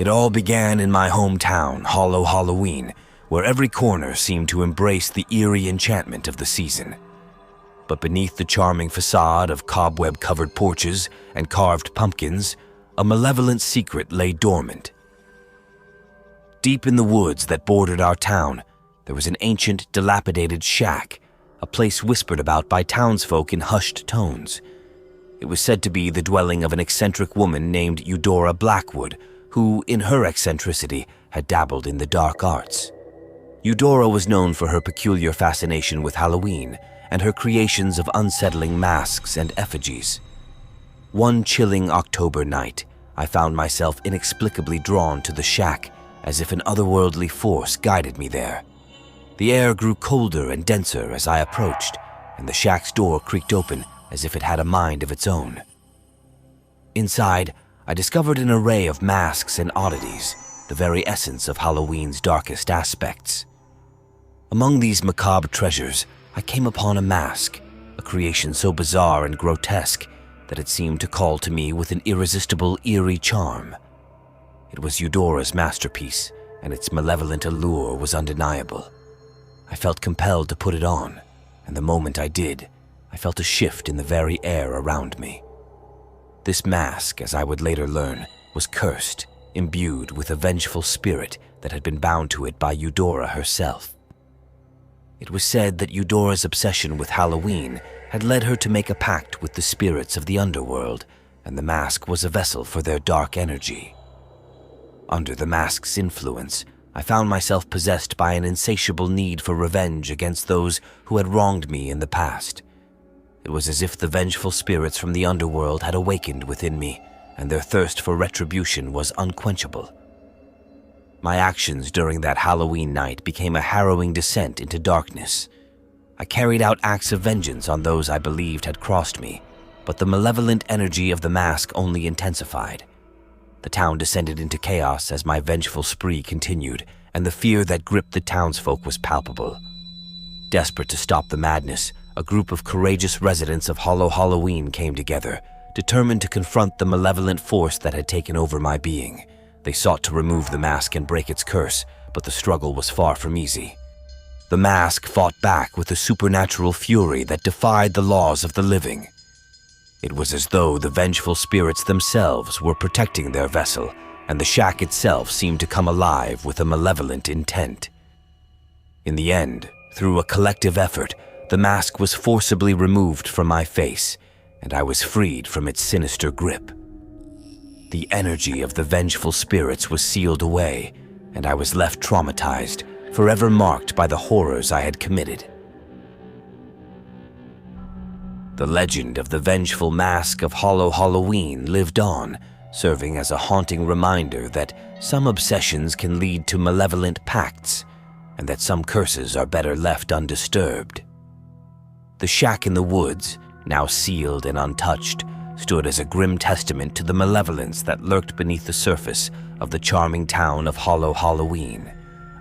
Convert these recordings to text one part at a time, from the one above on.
It all began in my hometown, Hollow Halloween, where every corner seemed to embrace the eerie enchantment of the season. But beneath the charming facade of cobweb-covered porches and carved pumpkins, a malevolent secret lay dormant. Deep in the woods that bordered our town, there was an ancient, dilapidated shack, a place whispered about by townsfolk in hushed tones. It was said to be the dwelling of an eccentric woman named Eudora Blackwood, who, in her eccentricity, had dabbled in the dark arts. Eudora was known for her peculiar fascination with Halloween and her creations of unsettling masks and effigies. One chilling October night, I found myself inexplicably drawn to the shack, as if an otherworldly force guided me there. The air grew colder and denser as I approached, and the shack's door creaked open as if it had a mind of its own. Inside, I discovered an array of masks and oddities, the very essence of Halloween's darkest aspects. Among these macabre treasures, I came upon a mask, a creation so bizarre and grotesque that it seemed to call to me with an irresistible, eerie charm. It was Eudora's masterpiece, and its malevolent allure was undeniable. I felt compelled to put it on, and the moment I did, I felt a shift in the very air around me. This mask, as I would later learn, was cursed, imbued with a vengeful spirit that had been bound to it by Eudora herself. It was said that Eudora's obsession with Halloween had led her to make a pact with the spirits of the underworld, and the mask was a vessel for their dark energy. Under the mask's influence, I found myself possessed by an insatiable need for revenge against those who had wronged me in the past. It was as if the vengeful spirits from the underworld had awakened within me, and their thirst for retribution was unquenchable. My actions during that Halloween night became a harrowing descent into darkness. I carried out acts of vengeance on those I believed had crossed me, but the malevolent energy of the mask only intensified. The town descended into chaos as my vengeful spree continued, and the fear that gripped the townsfolk was palpable. Desperate to stop the madness, a group of courageous residents of Hollow Halloween came together, determined to confront the malevolent force that had taken over my being. They sought to remove the mask and break its curse, but the struggle was far from easy. The mask fought back with a supernatural fury that defied the laws of the living. It was as though the vengeful spirits themselves were protecting their vessel, and the shack itself seemed to come alive with a malevolent intent. In the end, through a collective effort, the mask was forcibly removed from my face, and I was freed from its sinister grip. The energy of the vengeful spirits was sealed away, and I was left traumatized, forever marked by the horrors I had committed. The legend of the vengeful mask of Hollow Halloween lived on, serving as a haunting reminder that some obsessions can lead to malevolent pacts, and that some curses are better left undisturbed. The shack in the woods, now sealed and untouched, stood as a grim testament to the malevolence that lurked beneath the surface of the charming town of Hollow Halloween,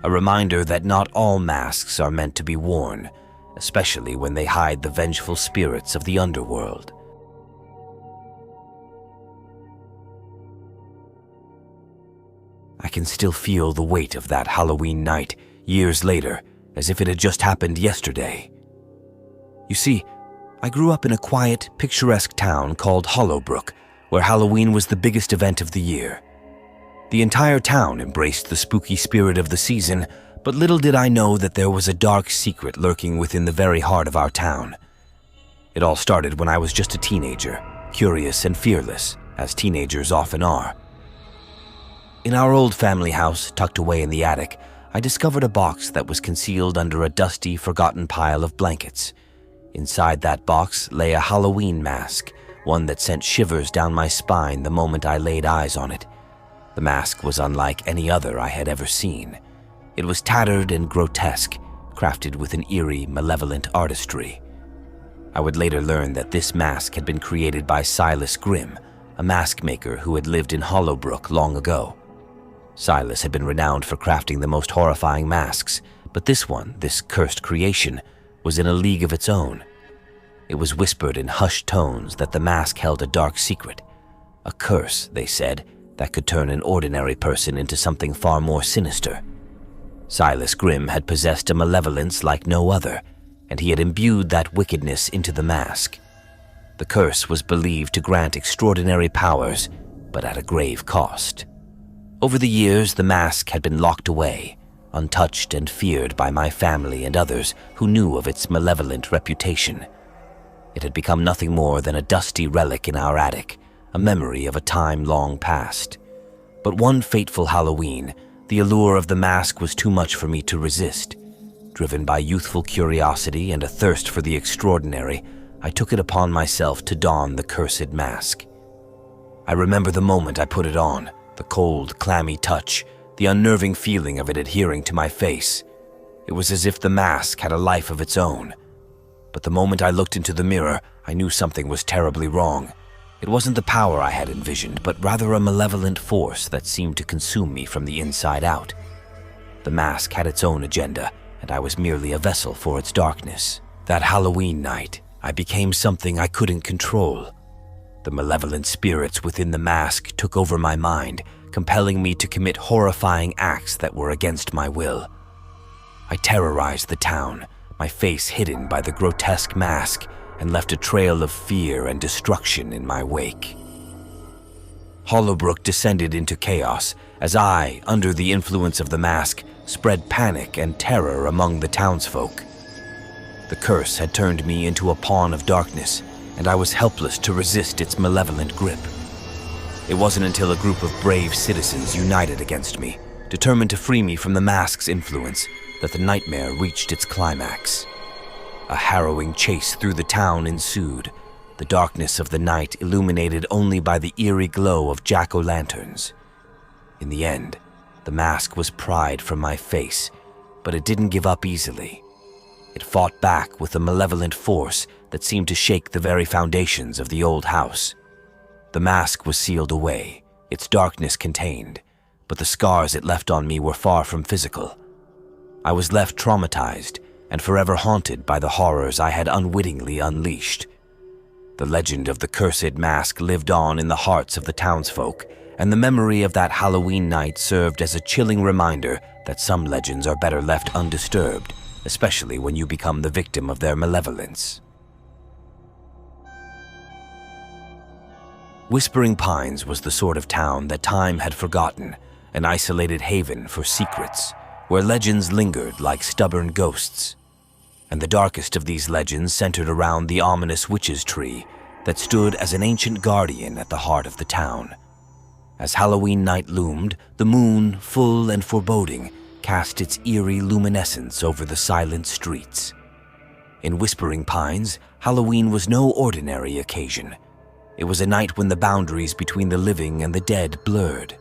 a reminder that not all masks are meant to be worn, especially when they hide the vengeful spirits of the underworld. I can still feel the weight of that Halloween night, years later, as if it had just happened yesterday. You see, I grew up in a quiet, picturesque town called Hollowbrook, where Halloween was the biggest event of the year. The entire town embraced the spooky spirit of the season, but little did I know that there was a dark secret lurking within the very heart of our town. It all started when I was just a teenager, curious and fearless, as teenagers often are. In our old family house, tucked away in the attic, I discovered a box that was concealed under a dusty, forgotten pile of blankets. Inside that box lay a Halloween mask, one that sent shivers down my spine the moment I laid eyes on it. The mask was unlike any other I had ever seen. It was tattered and grotesque, crafted with an eerie, malevolent artistry. I would later learn that this mask had been created by Silas Grimm, a mask maker who had lived in Hollowbrook long ago. Silas had been renowned for crafting the most horrifying masks, but this one, this cursed creation, was in a league of its own. It was whispered in hushed tones that the mask held a dark secret, a curse, they said, that could turn an ordinary person into something far more sinister. Silas Grimm had possessed a malevolence like no other, and he had imbued that wickedness into the mask. The curse was believed to grant extraordinary powers, but at a grave cost. Over the years, the mask had been locked away, untouched and feared by my family and others who knew of its malevolent reputation. It had become nothing more than a dusty relic in our attic, a memory of a time long past. But one fateful Halloween, the allure of the mask was too much for me to resist. Driven by youthful curiosity and a thirst for the extraordinary, I took it upon myself to don the cursed mask. I remember the moment I put it on, the cold, clammy touch, the unnerving feeling of it adhering to my face. It was as if the mask had a life of its own. But the moment I looked into the mirror, I knew something was terribly wrong. It wasn't the power I had envisioned, but rather a malevolent force that seemed to consume me from the inside out. The mask had its own agenda, and I was merely a vessel for its darkness. That Halloween night, I became something I couldn't control. The malevolent spirits within the mask took over my mind, compelling me to commit horrifying acts that were against my will. I terrorized the town, my face hidden by the grotesque mask, and left a trail of fear and destruction in my wake. Hollowbrook descended into chaos as I, under the influence of the mask, spread panic and terror among the townsfolk. The curse had turned me into a pawn of darkness, and I was helpless to resist its malevolent grip. It wasn't until a group of brave citizens united against me, determined to free me from the mask's influence, that the nightmare reached its climax. A harrowing chase through the town ensued, the darkness of the night illuminated only by the eerie glow of jack-o'-lanterns. In the end, the mask was pried from my face, but it didn't give up easily. It fought back with a malevolent force that seemed to shake the very foundations of the old house. The mask was sealed away, its darkness contained, but the scars it left on me were far from physical. I was left traumatized and forever haunted by the horrors I had unwittingly unleashed. The legend of the cursed mask lived on in the hearts of the townsfolk, and the memory of that Halloween night served as a chilling reminder that some legends are better left undisturbed, especially when you become the victim of their malevolence. Whispering Pines was the sort of town that time had forgotten, an isolated haven for secrets, where legends lingered like stubborn ghosts. And the darkest of these legends centered around the ominous witch's tree that stood as an ancient guardian at the heart of the town. As Halloween night loomed, the moon, full and foreboding, cast its eerie luminescence over the silent streets. In Whispering Pines, Halloween was no ordinary occasion. It was a night when the boundaries between the living and the dead blurred.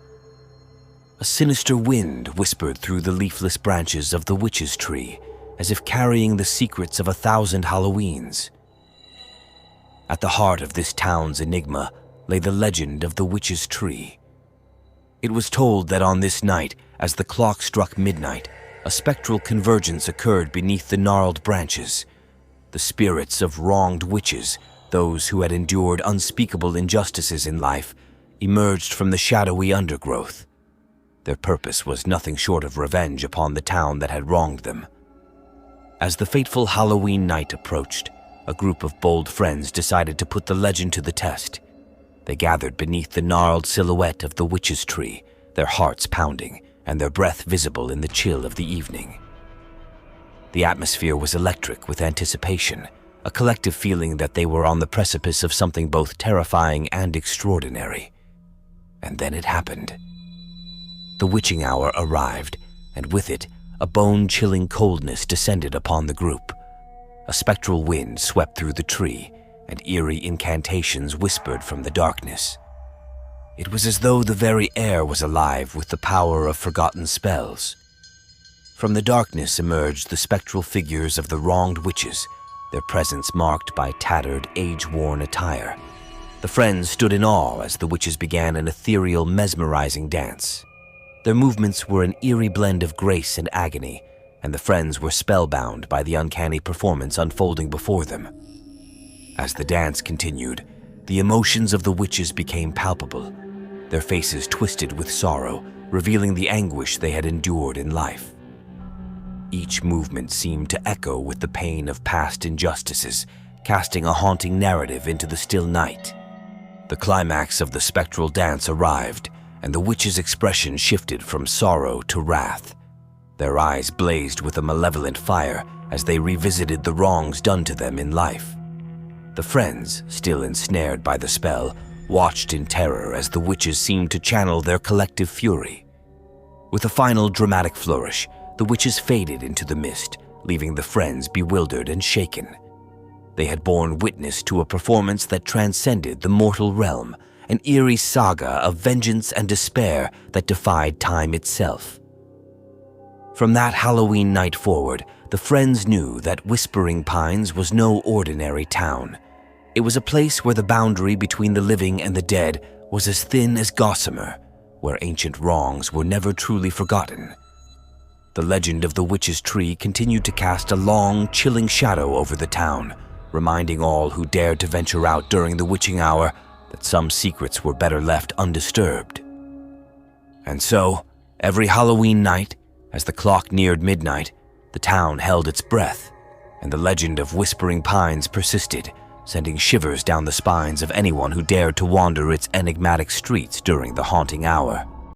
A sinister wind whispered through the leafless branches of the witch's tree, as if carrying the secrets of 1,000 Halloweens. At the heart of this town's enigma lay the legend of the witch's tree. It was told that on this night, as the clock struck midnight, a spectral convergence occurred beneath the gnarled branches. The spirits of wronged witches, those who had endured unspeakable injustices in life, emerged from the shadowy undergrowth. Their purpose was nothing short of revenge upon the town that had wronged them. As the fateful Halloween night approached, a group of bold friends decided to put the legend to the test. They gathered beneath the gnarled silhouette of the witch's tree, their hearts pounding and their breath visible in the chill of the evening. The atmosphere was electric with anticipation, a collective feeling that they were on the precipice of something both terrifying and extraordinary. And then it happened. The witching hour arrived, and with it, a bone-chilling coldness descended upon the group. A spectral wind swept through the tree, and eerie incantations whispered from the darkness. It was as though the very air was alive with the power of forgotten spells. From the darkness emerged the spectral figures of the wronged witches, their presence marked by tattered, age-worn attire. The friends stood in awe as the witches began an ethereal, mesmerizing dance. Their movements were an eerie blend of grace and agony, and the friends were spellbound by the uncanny performance unfolding before them. As the dance continued, the emotions of the witches became palpable. their faces twisted with sorrow, revealing the anguish they had endured in life. Each movement seemed to echo with the pain of past injustices, casting a haunting narrative into the still night. The climax of the spectral dance arrived, and the witches' expression shifted from sorrow to wrath. Their eyes blazed with a malevolent fire as they revisited the wrongs done to them in life. The friends, still ensnared by the spell, watched in terror as the witches seemed to channel their collective fury. With a final dramatic flourish, the witches faded into the mist, leaving the friends bewildered and shaken. They had borne witness to a performance that transcended the mortal realm, an eerie saga of vengeance and despair that defied time itself. From that Halloween night forward, the friends knew that Whispering Pines was no ordinary town. It was a place where the boundary between the living and the dead was as thin as gossamer, where ancient wrongs were never truly forgotten. The legend of the witch's tree continued to cast a long, chilling shadow over the town, reminding all who dared to venture out during the witching hour that some secrets were better left undisturbed. And so, every Halloween night, as the clock neared midnight, the town held its breath, and the legend of Whispering Pines persisted, sending shivers down the spines of anyone who dared to wander its enigmatic streets during the haunting hour.